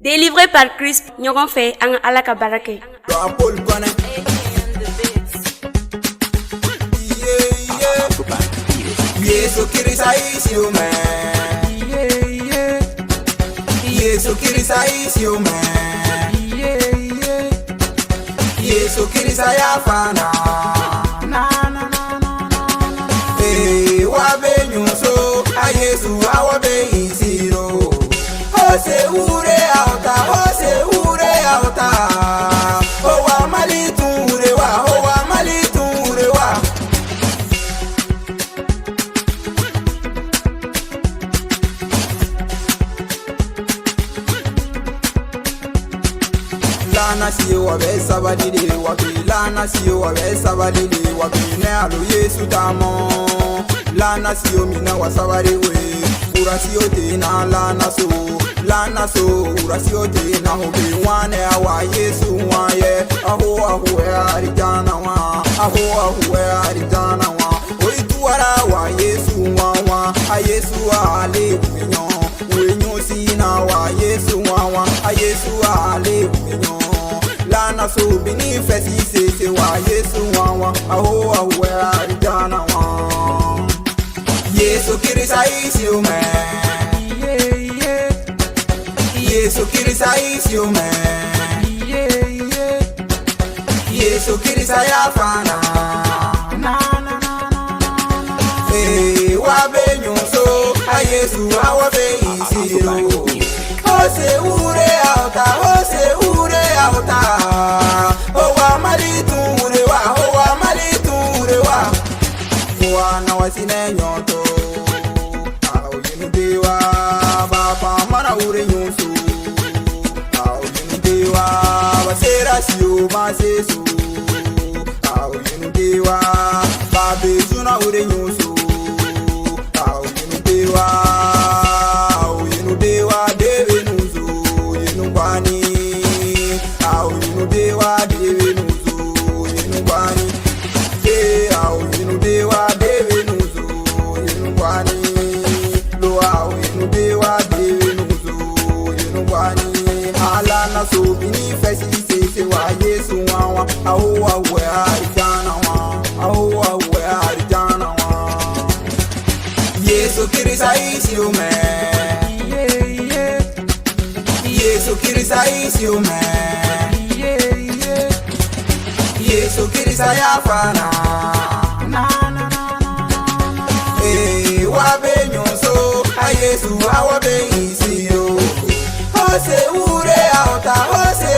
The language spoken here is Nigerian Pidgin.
Délivré par Christ, ñogon fait an alaka barake. Yesu Kirisa is you man. Yesu Kirisa is you man. Yesu Kirisa ya fana. Hey, wabe nyuso, a Yesu awabe isiro. Hose ure auta, hose ure auta. Owa malitu urewa, owa malitu urewa. Lana siyo wabe sabadili wabi, lana siyo wabe sabadili wabi. Ne alu Yesu tamo. Lana siyo mina wasabari we. Ura siyo te na lana so ura siyo te na hobi wane awa Yesu waye. Aho arijana wa, aho arijana wa. Oituara wa Yesu wa, a Yesu ale winyo. Winyo sina wa Yesu wa, a Yesu ale winyo. Lana so bini fesi se wa Yesu wa, aho arijana wa. Yesu Kirisa is you man. Yesu Kirisa is you man. Yesu Kirisa ya fana. Hey, wabe nyuso, a Yesu awabe isiro. Hose ure auta, hose ure auta. Owa malitu urewa, owa malitu urewa. Wana wasine nyoto. Dewa bapa mana ure nyusu. Dewa basera siyo masesu. Dewa babe suna ure nyusu. Dewa dewa deve nuzu yenubani. Dewa deve nuzu yenubani. Dewa deve nuzu yenubani. Alana so bini fesi se wa Yesu wa awa we arijana wa awa we arijana wa. Yesu Kirisa is you man. Yesu Kirisa is you man. Yesu Kirisa ya fana. Hey, wabe nyonso a Yesu awabe isiro. Hose ure auta, hose